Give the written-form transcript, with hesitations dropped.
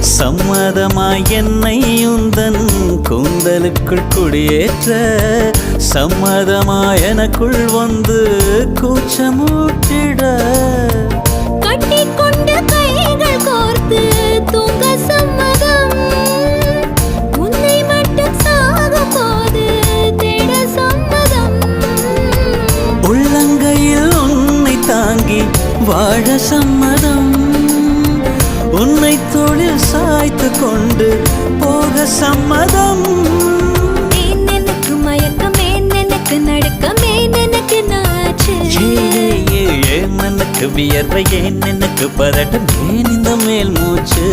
சம்மதமாய் என்னை உந்தன் கூந்தலுக்குள் குடியேற்ற சம்மதமாய் எனக்குள் வந்து கூச்சமூட்டிட கட்டிக்கொண்ட கைகள் கோர்த்து தூங்க சம்மதம் உன்னை மட்டும் சாகும் போது தேட சம்மதம் உள்ளங்கையில் உன்னை தாங்கி வாழ சம்மதம் உன்னை தோளில் சாய்த்து கொண்டு போக சம்மதம் ஏன் எனக்கு மயக்கம் ஏன் எனக்கு நடுக்கம் ஏன் எனக்கு நாச்சு ஏன் எனக்கு வியர்வை ஏன் எனக்கு பதட்டம் ஏன் இந்த மேல் மூச்சு